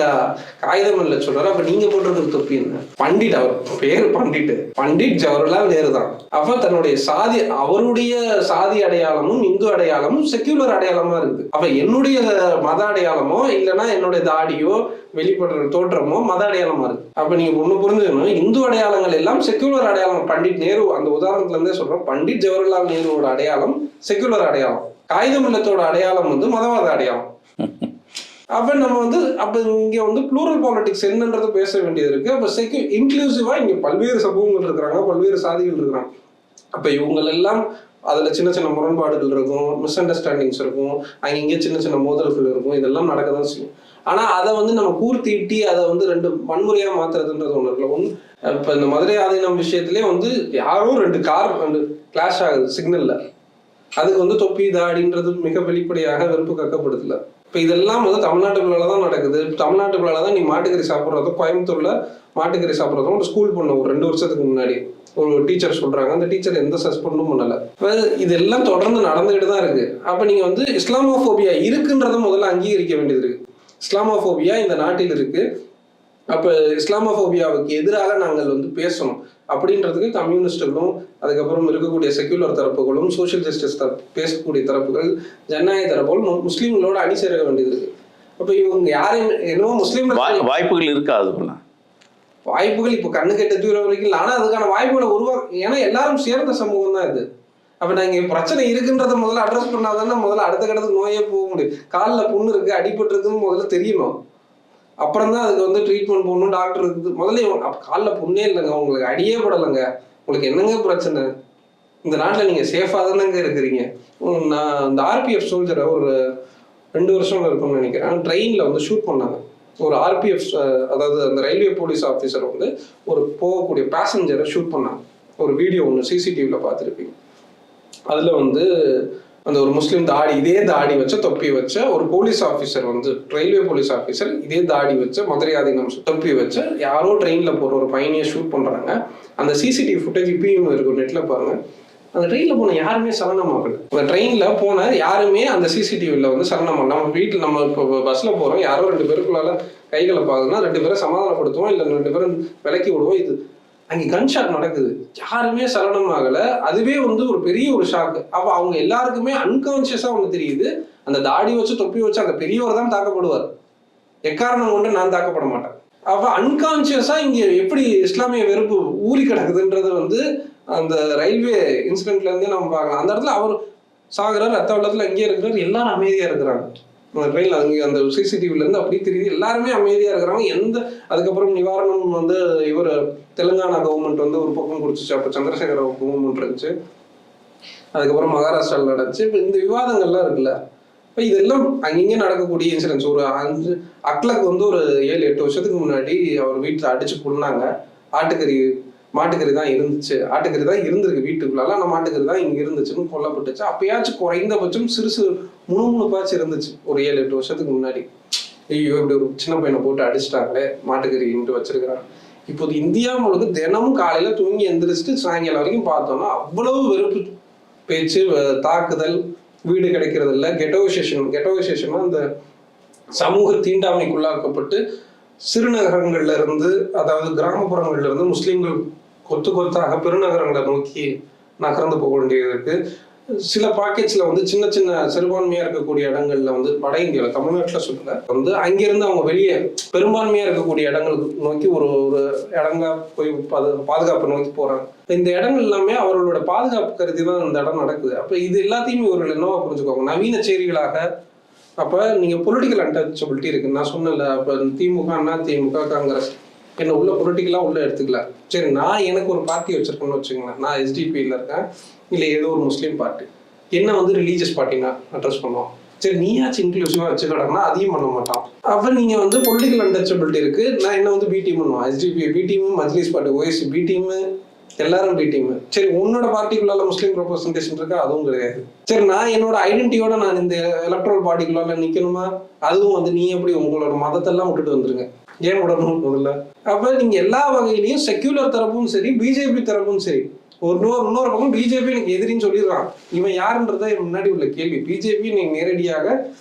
காகிதம் இல்ல சொல்றாரு. அப்ப நீங்க போட்டிருக்கிற தொப்பி என்ன? பண்டிட், அவர் பேரு பண்டிட் ஜவஹர்லால் நேரு தான். அப்ப தன்னுடைய சாதி, அவருடைய சாதி அடையாளமும் இந்து அடையாளமும் செக்யூலர் அடையாளமா இருக்குது. அப்ப என்னுடைய மத அடையாளமோ இல்லைன்னா என்னுடைய தாடியோ வெளிப்படுற தோற்றமோ மத அடையாளமா இருக்கு. அப்ப நீங்க ஒண்ணு புரிஞ்சுக்கணும், இந்து அடையாளங்கள் எல்லாம் செக்யூலர் அடையாளம். பண்டிட் நேரு அந்த உதாரணத்துல இருந்தே சொல்றோம், பண்டிட் ஜவஹர்லால் நேருவோட அடையாளம் செக்யூலர் அடையாளம், காகிதம் இல்லத்தோட அடையாளம் வந்து மதவாத அடையாளம். அப்ப நம்ம வந்து அப்ப இங்க வந்து ப்ளூரல் பாலிடிக்ஸ் என்னன்றதை பேச வேண்டியது இருக்கு. அப்ப இன்க்ளூசிவா இங்க பல்வேறு சமூகங்கள் இருக்கிறாங்க, பல்வேறு சாதிகள் இருக்கிறாங்க. அப்ப இவங்க எல்லாம் அதுல சின்ன சின்ன முரண்பாடுகள் இருக்கும், மிஸ் அண்டர்ஸ்டாண்டிங்ஸ் இருக்கும், அங்க இங்கே சின்ன சின்ன மோதல்கள் இருக்கும், இதெல்லாம் நடக்கதான் செய்யும். ஆனா அதை வந்து நம்ம கூர்த்திட்டி அதை வந்து ரெண்டு வன்முறையா மாத்துறதுன்றது ஒண்ணு இருக்குல்ல. ஒன்று இப்ப இந்த மதுரை ஆதீனம் விஷயத்திலே வந்து யாரோ ரெண்டு கிளாஷ் ஆகுது சிக்னல்ல, அதுக்கு வந்து தொப்பி தாடின்றது மிக வெளிப்படையாக வெறுப்பு கக்கப்படுத்தல. இப்ப இதெல்லாம் வந்து தமிழ்நாட்டுக்குள்ளதான் நடக்குது. தமிழ்நாட்டுக்குள்ளதான் நீ மாட்டுக்கறி சாப்பிட்றதும், கோயம்புத்தூர்ல மாட்டுக்கறி சாப்பிட்றதும் ஒரு ஸ்கூல் பொண்ணு ஒரு 2 வருஷத்துக்கு முன்னாடி ஒரு டீச்சர் சொல்றாங்க, அந்த டீச்சர் எந்த சஸ்பெண்டும் பண்ணல. இதெல்லாம் தொடர்ந்து நடந்துகிட்டு தான் இருக்கு. அப்ப நீங்க வந்து இஸ்லாமோபோபியா இருக்குன்றத முதல்ல அங்கீகரிக்க வேண்டியது இருக்கு. இஸ்லாமோபோபியா இந்த நாட்டில் இருக்கு. அப்ப இஸ்லாமோபோபியாவுக்கு எதிராக நாங்கள் வந்து பேசணும் அப்படின்றதுக்கு கம்யூனிஸ்டுகளும் அதுக்கப்புறம் இருக்கக்கூடிய செக்யூலர் தரப்புகளும் சோசியல் ஜஸ்டிஸ் பேசக்கூடிய தரப்புகள் ஜனநாயக தரப்புகள் முஸ்லீம்களோட அணி சேர வேண்டியது இருக்கு. அப்ப இவங்க யாரையும் என்னவோ முஸ்லீம் வாய்ப்புகள் இருக்காது, வாய்ப்புகள் இப்போ கண்ணு கெட்ட தூரம் வரைக்கும் இல்லை. ஆனா அதுக்கான வாய்ப்புகளை ஏன்னா எல்லாரும் சேர்ந்த சமூகம் தான் இது. அப்ப நாங்க பிரச்சனை இருக்குன்றத முதல்ல அட்ரஸ் பண்ணாதானே முதல்ல அடுத்த கட்டத்துக்கு நோயே போக முடியும். காலில் புண்ணு இருக்கு, அடிபட்டு இருக்குன்னு முதல்ல தெரியணும், அப்புறம் தான் அதுக்கு வந்து ட்ரீட்மெண்ட் போடணும். டாக்டர் இருக்குது முதல்ல காலில் புண்ணே இல்லைங்க, உங்களுக்கு அடியே படலைங்க, உங்களுக்கு என்னங்க பிரச்சனை, இந்த நாட்டில் நீங்க சேஃபாக தானேங்க இருக்கிறீங்க. நான் இந்த ஆர்பிஎஃப் சோல்ஜரை ஒரு 2 வருஷம் இருக்கும்னு நினைக்கிறேன், ட்ரெயின்ல வந்து ஷூட் பண்ணாங்க. ஒரு ஆர்பிஎஃப், அதாவது அந்த ரயில்வே போலீஸ் ஆஃபீஸர் வந்து ஒரு போகக்கூடிய பேசஞ்சரை ஷூட் பண்ணாங்க. ஒரு வீடியோ ஒன்று சிசிடிவியில் பார்த்துருப்பீங்க. அதில் வந்து அந்த ஒரு முஸ்லீம் தாடி, இதே தாடி வச்ச தொப்பி வச்ச ஒரு போலீஸ் ஆஃபீஸர் வந்து, ரயில்வே போலீஸ் ஆஃபீஸர், இதே தாடி வச்ச மதுரையாதீனம் தொப்பி வச்ச யாரோ ட்ரெயினில் போகிற ஒரு பையனையை ஷூட் பண்ணுறாங்க. அந்த சிசிடிவி ஃபுட்டேஜ் இப்பயும் இருக்கும், நெட்டில் பாருங்கள். அந்த ட்ரெயினில் போன யாருமே சலனமாகல. அந்த ட்ரெயினில் போன யாருமே அந்த சிசிடிவியில் வந்து சலனமாக, நம்ம வீட்டில் நம்ம இப்போ பஸ்ஸில் போகிறோம், யாரோ 2 பேருக்குள்ளால கைகளை பார்க்குதுன்னா 2 பேரை சமாதானப்படுத்துவோம், இல்லை 2 பேரும் விலக்கி விடுவோம். இது அங்கே கன் ஷாட் நடக்குது, யாருமே சலனம் ஆகலை. அதுவே வந்து ஒரு பெரிய ஒரு ஷாக்கு. அப்போ அவங்க எல்லாருக்குமே அன்கான்சியஸாக ஒன்று தெரியுது, அந்த தாடி வச்சு தொப்பி வச்சு அந்த பெரியவர் தான் தாக்கப்படுவார், எக்காரணம் கொண்டு நான் தாக்கப்பட மாட்டேன். அப்போ அன்கான்சியஸாக இங்கே எப்படி இஸ்லாமிய வெறுப்பு ஊறி கிடக்குதுன்றது வந்து அந்த ரயில்வே இன்சிடென்ட்ல இருந்தே நம்ம பார்க்கலாம். அந்த இடத்துல அவர் சாகுறாரு, ரத்த வெள்ளத்தில் அங்கேயே இருக்கிறார், எல்லாரும் அமைதியாக இருக்கிறாங்க. அந்த ட்ரெயினில் அங்கே அந்த சிசிடிவிலேருந்து அப்படி தெரியுது, எல்லாருமே அமைதியாக இருக்கிறாங்க. அதுக்கப்புறம் நிவாரணம் வந்து இவர் தெலுங்கானா கவர்மெண்ட் வந்து ஒரு பக்கம் கொடுத்துச்சு, அப்போ சந்திரசேகர கவர்மெண்ட் இருந்துச்சு, அதுக்கப்புறம் மகாராஷ்டிராவில் நடந்துச்சு. இப்போ இந்த விவாதங்கள்லாம் இருக்குல்ல, இப்போ இதெல்லாம் அங்கங்கே நடக்கக்கூடிய இன்சிடென்ட்ஸ். ஒரு 5 அக்லக் வந்து ஒரு 7-8 வருஷத்துக்கு முன்னாடி அவர் வீட்டில் அடிச்சு கொண்டாங்க. மாட்டுக்கறி தான் இருந்துச்சு, ஆட்டுக்கறி தான் இருந்திருக்கு வீட்டுக்குள்ளால, ஆனால் மாட்டுக்கறி தான் இங்கே இருந்துச்சுன்னு கொல்லப்பட்டுச்சு. அப்பயாச்சும் குறைந்தபட்சம் சிறு முணுமுணுப்பாச்சு இருந்துச்சு ஒரு 7-8 வருஷத்துக்கு முன்னாடி. ஐயோ இப்படி ஒரு சின்ன பையனை போட்டு அடிச்சிட்டாங்களே, மாட்டுக்கறின்ட்டு வச்சிருக்கிறாங்க. இப்போது இந்தியா முழுக்க தினமும் காலையில தூங்கி எந்திரிச்சிட்டு சாயங்காலம் வரைக்கும் பார்த்தோம்னா அவ்வளவு வெறுப்பு பேச்சு, தாக்குதல், வீடு கிடைக்கிறது இல்லை, கெட்டோசேஷன் அந்த சமூக தீண்டாமைக்குள்ளாக்கப்பட்டு சிறுநகரங்கள்ல இருந்து, அதாவது கிராமப்புறங்கள்ல இருந்து முஸ்லீம்கள் கொத்தாக பெருநகரங்களை நோக்கி நகர்ந்து போக வேண்டியது இருக்கு. சில பாக்கெட்ஸ்ல வந்து சின்ன சின்ன சிறுபான்மையா இருக்கக்கூடிய இடங்கள்ல வந்து வட இந்தியாவில், தமிழ்நாட்டில் சொல்லுங்க, வந்து அங்கிருந்து அவங்க வெளியே பெரும்பான்மையா இருக்கக்கூடிய இடங்களுக்கு நோக்கி ஒரு இடங்கா போய் பாதுகாப்பு நோக்கி போறாங்க. இந்த இடங்கள் எல்லாமே அவர்களோட பாதுகாப்பு கருதி தான் இந்த இடம் நடக்குது. அப்ப இது எல்லாத்தையும் இவர்கள் என்னவா புரிஞ்சுக்கோங்க, நவீன சேரிகளாக. அப்ப நீங்க பொலிட்டிக்கல் அன்டச்சபிலிட்டி இருக்கு, நான் சொன்னல. அப்ப திமுக, அண்ணா திமுக, காங்கிரஸ் என்ன உள்ள பொலிட்டிக்கலா உள்ள எடுத்துக்கல. சரி, நான் எனக்கு ஒரு பார்ட்டி வச்சிருக்கேன்னு வச்சுக்கோங்களேன், நான் எஸ்டிபியில் இருக்கேன், இல்லை ஏதோ ஒரு முஸ்லீம் பார்ட்டி, என்ன வந்து ரிலீஜியஸ் பார்ட்டினா அட்ரஸ் பண்ணுவோம். சரி, நீயாச்சும் இன்க்ளூசிவா வச்சுக்கடனா அதையும் பண்ண மாட்டான். அப்ப நீங்க வந்து பொலிட்டிக்கல் அன்டச்சபிலிட்டி இருக்கு, நான் என்ன வந்து பி டீம் பண்ணுவோம், எஸ்டிபி பி டீம், மஜ்லிஸ் பார்ட்டி ஓஎஸ்சி பி டீம், எல்லாரும் பி டீம். சரி, உன்னோட பார்ட்டிக்குள்ளால முஸ்லீம் ரெப்ரசன்டேஷன் இருக்கா, அதுவும் கிடையாது. சரி, நான் என்னோட ஐடென்டிட்டியோட நான் இந்த எலக்ட்ரல் பார்ட்டிக்குள்ளால நிக்கணுமா, அதுவும் வந்து நீ எப்படி உங்களோட மதத்தெல்லாம் விட்டுட்டு வந்துருங்க, ஏன் விடணும் முதல்ல. அப்ப நீங்க எல்லா வகையிலையும் செக்யூலர் தரப்பும் சரி, பிஜேபி தரப்பும் சரி, இன்னொரு பக்கம் பிஜேபி எனக்கு எதிரின்னு சொல்லிடுறான். இவன் யாருன்றத முன்னாடி உள்ள கேள்வி. பிஜேபி நீங்க நேரடியாக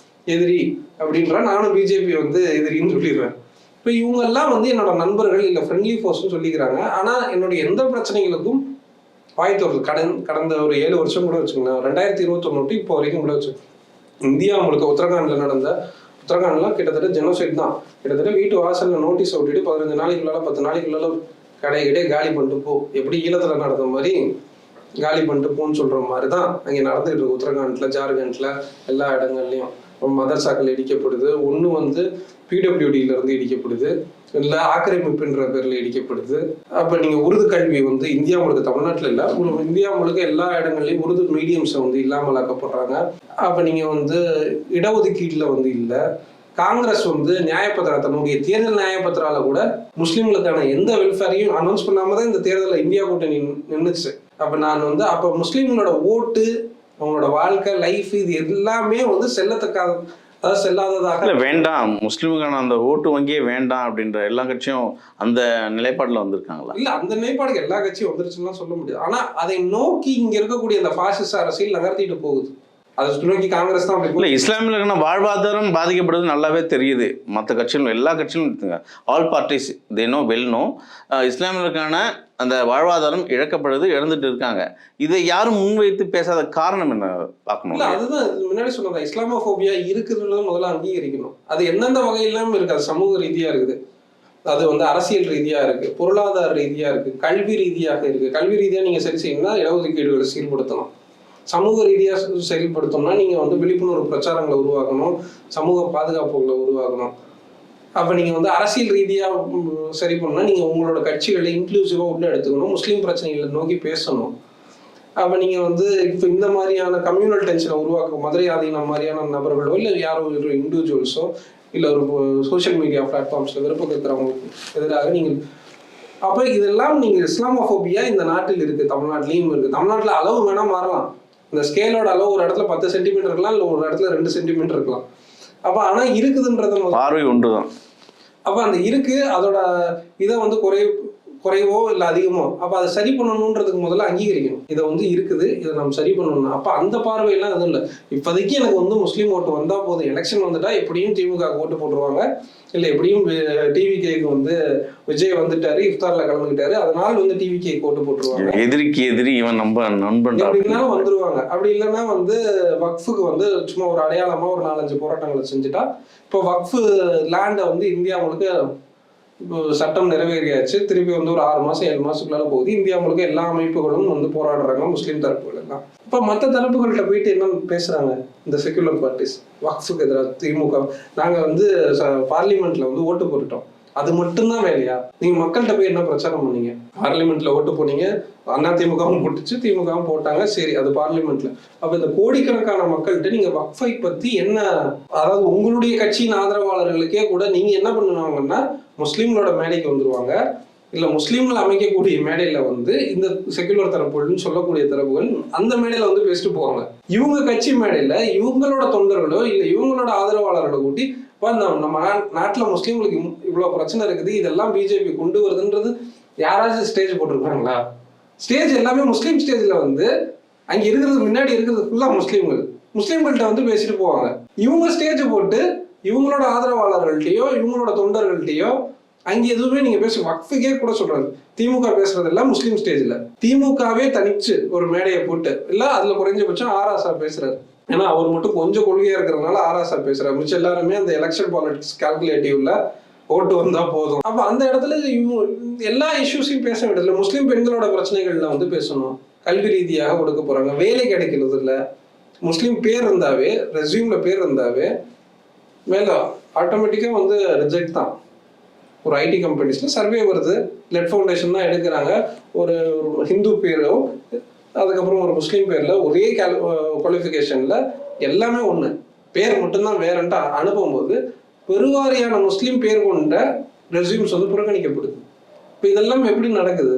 எதிரி அப்படின்ற, நானும் பிஜேபி வந்து எதிரின்னு சொல்லிடுறேன். இப்போ இவங்க எல்லாம் வந்து என்னோட நண்பர்கள் இல்லை ஃப்ரெண்ட்லி ஃபோர்ஸ்னு சொல்லிக்கிறாங்க. ஆனால் என்னுடைய எந்த பிரச்சனைகளுக்கும் வாய்த்தோர்கள் கடந்த ஒரு 7 வருஷம் கூட வச்சுக்கோங்களேன், 2021 இப்போ வரைக்கும் கூட வச்சு இந்தியா முழுக்க உத்தரகாண்ட்லாம் கிட்டத்தட்ட ஜெனோசைட் தான். கிட்டத்தட்ட வீட்டு வாசலில் நோட்டீஸ் விட்டுட்டு 15 நாளைக்குள்ளால 10 நாளைக்குள்ளால கடையிடையே காலி பண்ணிட்டு போ, எப்படி ஈழத்தில் நடந்த மாதிரி காலி பண்ணிட்டு போன்னு சொல்கிற மாதிரி தான் அங்கே நடந்துகிட்டு இருக்கு. உத்தரகாண்டில், ஜார்க்கண்டில், எல்லா இடங்கள்லையும் மதர்சாக்கள் இடிக்கப்படுது. ஒன்று வந்து பிடபிள்யூடியிலேருந்து இடிக்கப்படுது, இல்லை ஆக்கிரமிப்புன்ற பேரில் இடிக்கப்படுது. அப்போ நீங்கள் உருது கல்வி வந்து இந்தியா முழுக்க, தமிழ்நாட்டில் இல்லை, இந்தியா முழுக்க எல்லா இடங்கள்லையும் உருது மீடியம்ஸை வந்து இல்லாமல் ஆக்கப்படுறாங்க. அப்போ நீங்கள் வந்து இடஒதுக்கீட்டில் வந்து இல்லை. காங்கிரஸ் வந்து நியாயப்பத்திரம், தன்னுடைய தேர்தல் நியாயப்பத்திரால கூட முஸ்லீம்களுக்கான எந்த வெல்ஃபேரையும் அனௌன்ஸ் பண்ணாம தான் இந்த தேர்தலில் இந்தியா கூட்டணி நின்றுச்சு. அப்போ முஸ்லீம்களோட ஓட்டு, அவங்களோட வாழ்க்கை, லைஃப், இது எல்லாமே வந்து செல்லாததாக வேண்டாம், முஸ்லீமுக்கான அந்த ஓட்டு வங்கியே வேண்டாம் அப்படின்ற எல்லா கட்சியும் அந்த நிலைப்பாடுல வந்திருக்காங்களா? இல்ல, அந்த நிலைப்பாடுக்கு எல்லா கட்சியும் வந்துருச்சுன்னு சொல்ல முடியாது. ஆனா அதை நோக்கி இங்க இருக்கக்கூடிய அந்த பாசிச அரசியல் நகர்த்திட்டு போகுது. அதை நோக்கி காங்கிரஸ் தான் அப்படி. இல்லை, இஸ்லாமியர்களுக்கான வாழ்வாதாரம் பாதிக்கப்படுறது நல்லாவே தெரியுது. மற்ற கட்சிகளும், எல்லா கட்சிகளும் எடுத்துங்க, all parties they know well know, இஸ்லாமியர்களுக்கான அந்த வாழ்வாதாரம் இழந்துட்டு இருக்காங்க. இதை யாரும் முன்வைத்து பேசாத காரணம் என்ன பார்க்கணும்? இல்லை, அதுதான் முன்னாடி சொன்னதா, இஸ்லாமோபோபியா இருக்குதுன்னு முதல்ல அங்கீகரிக்கணும். அது எந்தெந்த வகையிலும் இருக்கு. அது சமூக ரீதியா இருக்குது, அது வந்து அரசியல் ரீதியா இருக்கு, பொருளாதார ரீதியா இருக்கு, கல்வி ரீதியாக இருக்கு. கல்வி ரீதியா நீங்க சரி செய்யணும்னா இடஒதுக்கீடுகளை சீர்படுத்தணும். சமூக ரீதியாக செயல்படுத்தணும்னா நீங்கள் வந்து விழிப்புணர்வு பிரச்சாரங்களை உருவாக்கணும், சமூக பாதுகாப்புகளை உருவாக்கணும். அப்போ நீங்கள் வந்து அரசியல் ரீதியாக சரி பண்ணால் நீங்கள் உங்களோட கட்சிகளை இன்க்ளூசிவாக உள்ள எடுத்துக்கணும், முஸ்லீம் பிரச்சனைகளை நோக்கி பேசணும். அப்போ நீங்கள் வந்து இப்போ இந்த மாதிரியான கம்யூனல் டென்ஷனை உருவாக்க மதுரை ஆதீனம் மாதிரியான நபர்களோ இல்லை யாரோ ஒரு இண்டிவிஜுவல்ஸோ இல்லை ஒரு சோஷியல் மீடியா பிளாட்ஃபார்ம்ஸில் விருப்பம் இருக்கிறவங்களுக்கு எதிராக நீங்கள் அப்போ இதெல்லாம் நீங்கள் இஸ்லாமோஃபோபியா இந்த நாட்டில் இருக்குது, தமிழ்நாட்டிலையும் இருக்குது. தமிழ்நாட்டில் அளவு வேணால் மாறலாம், இந்த ஸ்கேலோட அளவு ஒரு இடத்துல 10 சென்டிமீட்டர் இருக்கலாம், இல்லை ஒரு இடத்துல 2 சென்டிமீட்டர் இருக்கலாம். அப்போ ஆனால் இருக்குதுன்றது பார்வை ஒன்று தான். அப்போ அந்த இருக்குது அதோட இதை வந்து குறைவோ இல்லை அதிகமோ, அப்போ அதை சரி பண்ணணுன்றதுக்கு முதல்ல அங்கீகரிக்கணும். இதை வந்து இருக்குது, இதை நம்ம சரி பண்ணணும். அப்போ அந்த பார்வையெல்லாம் எதுவும் இல்லை. இப்போதைக்கு எனக்கு வந்து முஸ்லீம் ஓட்டு வந்தால் போதும், எலெக்ஷன் வந்துட்டா எப்படியும் திமுக ஓட்டு போட்டுருவாங்க, இல்லை எப்படியும் டிவிகேக்கு வந்து விஜய் வந்துட்டாரு, இஃப்தாரில் கலந்துக்கிட்டாரு, அதனால வந்து டிவிகேக்கு ஓட்டு போட்டுருவாங்க, எதிரிக்கு எதிரி இவன் நண்பன் அப்படின்னாலும் வந்துருவாங்க. அப்படி இல்லைன்னா வந்து வக்ஃபுக்கு வந்து சும்மா ஒரு அடையாளமாக ஒரு 4-5 போராட்டங்களை செஞ்சுட்டா, இப்போ வக்ஃபு லேண்டை வந்து இந்தியா முழுக்க சட்டம் நிறைவேறியாச்சு, திருப்பி வந்து ஒரு 6 மாசம் 7 மாசத்துக்குள்ளால போகுது. இந்தியா முழுக்க எல்லா அமைப்புகளும் வந்து போராடுறாங்க, முஸ்லீம் தரப்புகள் எல்லாம். இப்போ மற்ற தரப்புகள்கிட்ட போயிட்டு என்ன பேசுறாங்க இந்த செக்குலர் பார்ட்டிஸ் வக்ஃபுக்கு எதிராக? திமுக நாங்கள் வந்து பார்லிமெண்ட்ல வந்து ஓட்டு போட்டுட்டோம், அது மட்டும்தான் வேலையா? நீங்க மக்கள்கிட்ட போய் என்ன பிரச்சாரம் பண்ணீங்க? பார்லிமெண்ட்ல ஓட்டு போனீங்க, அதிமுகவும் போட்டுச்சு, திமுகவும் போட்டாங்க, சரி அது பார்லிமெண்ட்ல. அப்ப இந்த கோடிக்கணக்கான மக்கள்கிட்ட நீங்க வக்ஃபை பத்தி என்ன, அதாவது உங்களுடைய கட்சியின் ஆதரவாளர்களுக்கே கூட நீங்க என்ன பண்ணுவாங்கன்னா, முஸ்லீம்களோட மேடைக்கு வந்துருவாங்க, இல்ல முஸ்லீம்கள் அமைக்கக்கூடிய மேடையில வந்து இந்த செக்குலர் தரப்புகள்னு சொல்லக்கூடிய தரப்புகள் அந்த மேடையில வந்து பேசிட்டு போவாங்க. இவங்க கட்சி மேடையில இவங்களோட தொண்டர்களோ இல்ல இவங்களோட ஆதரவாளர்களோ கூட்டி நம்ம நாட்டுல முஸ்லீம்களுக்கு இவ்வளவு பிரச்சனை இருக்குது, இதெல்லாம் பிஜேபி கொண்டு வருதுன்றது யாராச்சும் ஸ்டேஜ் போட்டிருக்காங்களா? ஸ்டேஜ் எல்லாமே முஸ்லீம் ஸ்டேஜ்ல வந்து அங்க இருக்கிறது முன்னாடி இருக்கிறது ஃபுல்லா முஸ்லீம்கள்ட்ட வந்து பேசிட்டு போவாங்க. இவங்க ஸ்டேஜ் போட்டு இவங்களோட ஆதரவாளர்கள்ட்டையோ இவங்களோட தொண்டர்கள்ட்டையோ அங்க எதுவுமே நீங்க பேச வக்ஃபுக்கே கூட சொல்றாரு. திமுக பேசுறது எல்லாம் முஸ்லீம் ஸ்டேஜ்ல, திமுகவே தனிச்சு ஒரு மேடையை போட்டு இல்ல அதுல குறைஞ்சபட்சம் ஆராசா பேசுறாரு. ஏன்னா அவர் மட்டும் கொஞ்சம் கொள்கையா இருக்கிறதுனால ஆராசா பேசுறாரு, மிச்சம் எல்லாருமே அந்த எலெக்ஷன் பாலிடிக்ஸ் கால்குலேட்டிவ்ல ஓட்டு வந்தா போதும். அப்ப அந்த இடத்துல எல்லா இஷ்யூஸையும் பேச வேண்டியதில்லை. முஸ்லீம் பெண்களோட பிரச்சனைகள்ல வந்து பேசணும், கல்வி ரீதியாக கொடுக்க போறாங்க, வேலை கிடைக்கிறது இல்லை, முஸ்லீம் பேர் இருந்தாவே ரெஸ்யூம்ல பேர் இருந்தாவே மேல ஆட்டோமேட்டிக்கா வந்து ரிஜெக்ட் தான். ஒரு ஐடி கம்பெனிஸ்ல சர்வே வருது, லெட் ஃபவுண்டேஷன் தான் எடுக்கிறாங்க, ஒரு ஹிந்து பேரோ அதுக்கப்புறம் ஒரு முஸ்லீம் பேர்ல ஒரே குவாலிஃபிகேஷன்ல எல்லாமே ஒண்ணு, பேர் மட்டும்தான் வேறன்ட்டு அனுப்பும்போது பெருவாரியான முஸ்லீம் பேர் கொண்ட ரெஸ்யூம்ஸ் வந்து புறக்கணிக்கப்படுது. இப்போ இதெல்லாம் எப்படி நடக்குது?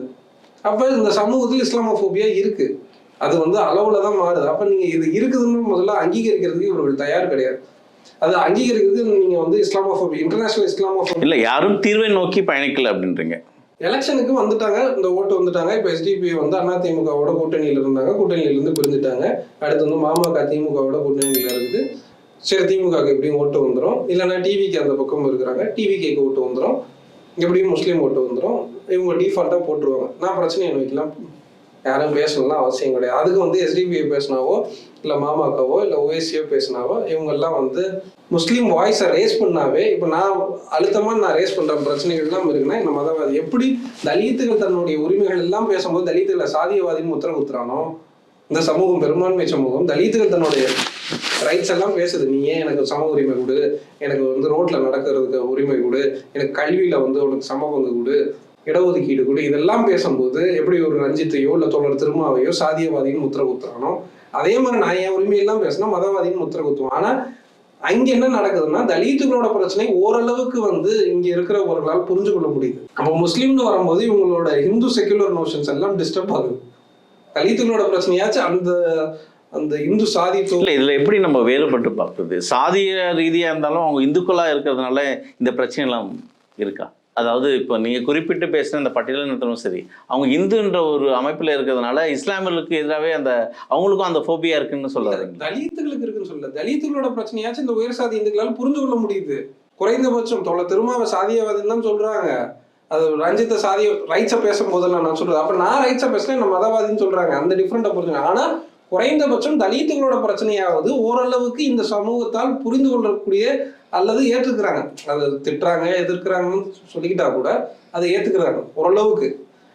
அப்ப இந்த சமூகத்தில் இஸ்லாமோஃபோபியா இருக்கு, அது வந்து அளவுல தான் மாறுது. அப்ப நீங்க இது இருக்குதுன்னு முதல்ல அங்கீகரிக்கிறதுக்கு இவர்கள் தயார் கிடையாது. அது அங்கீகரிக்கிறது நீங்க வந்து இஸ்லாமோஃபோபி, இன்டர்நேஷனல் இஸ்லாமோஃபோபி இல்ல, யாரும் தீர்வை நோக்கி பயணிக்கல அப்படின்றீங்க. எலெக்ஷனுக்கு வந்துட்டாங்க, இந்த ஓட்டு வந்துட்டாங்க. இப்போ எஸ்டிபி வந்து அதிமுகவோட கூட்டணியில இருந்தாங்க, கூட்டணியில இருந்து பிரிஞ்சுட்டாங்க. அடுத்து வந்து மாமக திமுகவோட கூட்டணியில இருக்குது. சரி, திமுகவுக்கு எப்படியும் ஓட்டு வந்துடும், இல்லைன்னா டிவிக்கு அந்த பக்கம் இருக்கிறாங்க, டிவிக்கு ஓட்டு வந்துடும், எப்படியும் முஸ்லீம் ஓட்டு வந்துடும், இவங்க டிஃபால்ட்டா போட்டுருவாங்க. நான் பிரச்சனையை வைக்கலாம், யாரும் பேசணும்லாம் அவசியம் கிடையாது. அதுக்கு வந்து எஸ்டிபிஐ பேசினாவோ இல்லை மாமாக்காவோ இல்லை ஓஎஸ்சியோ பேசினாவோ இவங்கெல்லாம் வந்து முஸ்லீம் வாய்ஸை ரேஸ் பண்ணாவே, இப்போ நான் அழுத்தமாக நான் ரேஸ் பண்ணுற பிரச்சனைகள் எல்லாம் இருக்குன்னா இந்த மதவாதி எப்படி தலித்துகள் தன்னுடைய உரிமைகள் எல்லாம் பேசும்போது தலித்துகளை சாதியவாதின்னு முத்திர குத்துறானோ, இந்த சமூகம் பெரும்பான்மை சமூகம் தலித்துகள் தன்னுடைய ரைட்ஸ் எல்லாம் பேசுது. நீ ஏன் எனக்கு சம உரிமை கொடு, எனக்கு வந்து ரோட்ல நடக்கிறதுக்கு உரிமை கொடு, எனக்கு கல்வியில வந்து உனக்கு சம பங்கு கொடு, இடஒதுக்கீடு கொடு, இதெல்லாம் பேசும்போது எப்படி ஒரு ரஞ்சித்தையோ இல்லை தோழர் திருமாவையோ சாதியவாதின்னு முத்திர குத்துறானோ, அதே மாதிரி நான் என் உரிமையெல்லாம் பேசினா மதவாதின்னு முத்திர குத்துவோம். ஆனா அங்க என்ன நடக்குதுன்னா தலித்துகளோட பிரச்சனை ஓரளவுக்கு வந்து இங்க இருக்கிறவர்களால் புரிஞ்சு கொள்ள முடியுது. அப்போ முஸ்லீம்னு வரும்போது இவங்களோட ஹிந்து செக்குலர் நோஷன்ஸ் எல்லாம் டிஸ்டர்ப் ஆகுது. தலித்துகளோட பிரச்சனையாச்சும் அந்த அந்த இந்து சாதி இல்லை, இதுல எப்படி நம்ம வேறுபட்டு பார்க்குறது? சாதிய ரீதியா இருந்தாலும் அவங்க இந்துக்களா இருக்கிறதுனால இந்த பிரச்சனை எல்லாம் இருக்கா? அதாவது இப்போ நீங்க குறிப்பிட்டு பேசின இந்த பட்டியலினத்திலும் சரி, அவங்க இந்துன்ற ஒரு அமைப்புல இருக்கிறதுனால இஸ்லாமியர்களுக்கு எதிராகவே அந்த அவங்களுக்கும் அந்த ஃபோபியா இருக்குன்னு சொல்லாது. தலித்துகளுக்கு இருக்குன்னு சொல்லல, தலித்துகளோட பிரச்சனையாச்சும் இந்த உயர் சாதி இந்துக்களால் புரிஞ்சு கொள்ள முடியுது. குறைந்தபட்சம் திருமாவை சாதியவாதின்னு தான் சொல்றாங்க, அது ரஞ்சித்த சாதிய ரைட்ஸை பேசும் போதெல்லாம் நான் சொல்றது. அப்ப நான் ரைட்ஸை பேசுறேன், என்ன மதவாதின்னு சொல்றாங்க, அந்த டிஃப்ரெண்டா புரிஞ்சுங்க. ஆனா குறைந்தபட்சம் தலித்துகளோட பிரச்சனையாவது ஓரளவுக்கு இந்த சமூகத்தால் புரிந்து கொள்ளக்கூடிய அல்லது ஏற்றுக்கிறாங்க. அதை திட்டுறாங்க எதிர்க்கிறாங்கன்னு சொல்லிக்கிட்டா கூட அதை ஏத்துக்கிறாங்க ஓரளவுக்கு.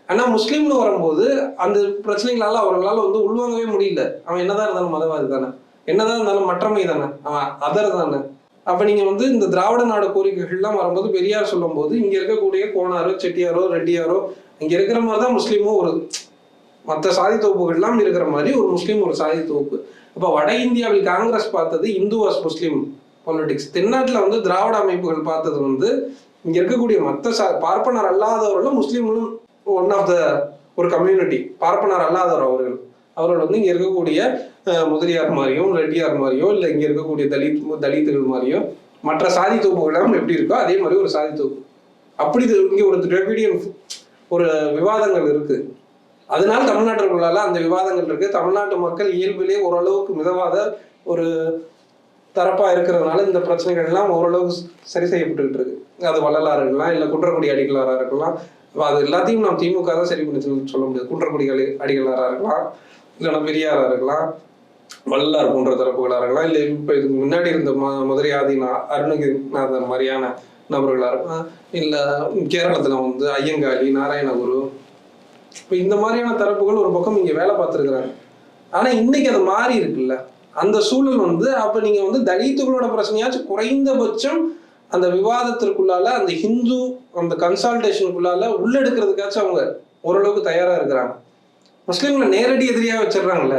ஆனா முஸ்லீம்னு வரும்போது அந்த பிரச்சனைகளால அவர்களால் வந்து உள்வாங்கவே முடியல. அவன் என்னதான் இருந்தாலும் மதவாதி தானே, என்னதான் இருந்தாலும் மற்றமை தானே, அவன் அதர் தானே. அப்ப நீங்க வந்து இந்த திராவிட நாடு கோரிக்கைகள்லாம் வரும்போது பெரியார் சொல்லும் போது இங்க இருக்கக்கூடிய கோனாரோ செட்டியாரோ ரெட்டியாரோ இங்க இருக்கிற மாதிரிதான் முஸ்லீமும் ஒரு மற்ற சாதி தொகுப்புகள்லாம் இருக்கிற மாதிரி ஒரு முஸ்லீம் ஒரு சாதி தொகுப்பு. அப்ப வட இந்தியாவில் காங்கிரஸ் பார்த்தது இந்து வாஸ் முஸ்லீம் பாலிடிக்ஸ். தென்னாட்டில் வந்து திராவிட அமைப்புகள் பார்த்தது வந்து இங்க இருக்கக்கூடிய மற்ற பார்ப்பனர் அல்லாதவர்களும் முஸ்லீம்களும் ஒன் ஆஃப் த ஒரு கம்யூனிட்டி. பார்ப்பனர் அல்லாதவர் அவர்கள் வந்து இங்க இருக்கக்கூடிய முதலியார் மாதிரியும் ரெட்டியார் மாதிரியோ இல்லை இங்க இருக்கக்கூடிய தலித்துகள் மாதிரியோ மற்ற சாதி தொகுப்புகளும் எப்படி இருக்கோ அதே மாதிரி ஒரு சாதி தொகுப்பு. அப்படி இங்க ஒரு திராவிடியன் ஒரு விவாதங்கள் இருக்கு. அதனால தமிழ்நாட்டுக்குள்ளால அந்த விவாதங்கள் இருக்கு. தமிழ்நாட்டு மக்கள் இயல்பிலே ஓரளவுக்கு மிதவாத ஒரு தரப்பா இருக்கிறதுனால இந்த பிரச்சனைகள் எல்லாம் ஓரளவுக்கு சரி செய்யப்பட்டுக்கிட்டு இருக்கு. அது வள்ளலார் இருக்கலாம், இல்லை குன்றக்குடி அடிகளாரா இருக்கலாம். அது எல்லாத்தையும் நாம் திமுக தான் சரி பண்ணி சொல்ல முடியாது. குன்றக்குடி அடிகளாரா இருக்கலாம், இல்லைன்னா பெரியாரா இருக்கலாம், வள்ளலார் போன்ற தரப்புகளா இருக்கலாம், இல்லை இப்ப இதுக்கு முன்னாடி இருந்த மதுரை ஆதீன அருணகிரிநாதர் மாதிரியான நபர்களா இருக்கலாம், இல்லை கேரளத்துல வந்து ஐயங்காளி, நாராயணகுரு, இப்ப இந்த மாதிரியான தரப்புகள் ஒரு பக்கம் இங்க வேலை பார்த்துருக்குறாங்க. ஆனா இன்னைக்கு அது மாறி இருக்குல்ல அந்த சூழல் வந்து. அப்ப நீங்க வந்து தலித்துகளோட பிரச்சனையாச்சும் குறைந்தபட்சம் அந்த விவாதத்திற்குள்ளால அந்த ஹிந்து அந்த கன்சால்டேஷனுக்குள்ளால உள்ளெடுக்கிறதுக்காச்சும் அவங்க ஓரளவுக்கு தயாரா இருக்கிறாங்க. முஸ்லீம்களை நேரடி எதிரியா வச்சிடறாங்கல்ல.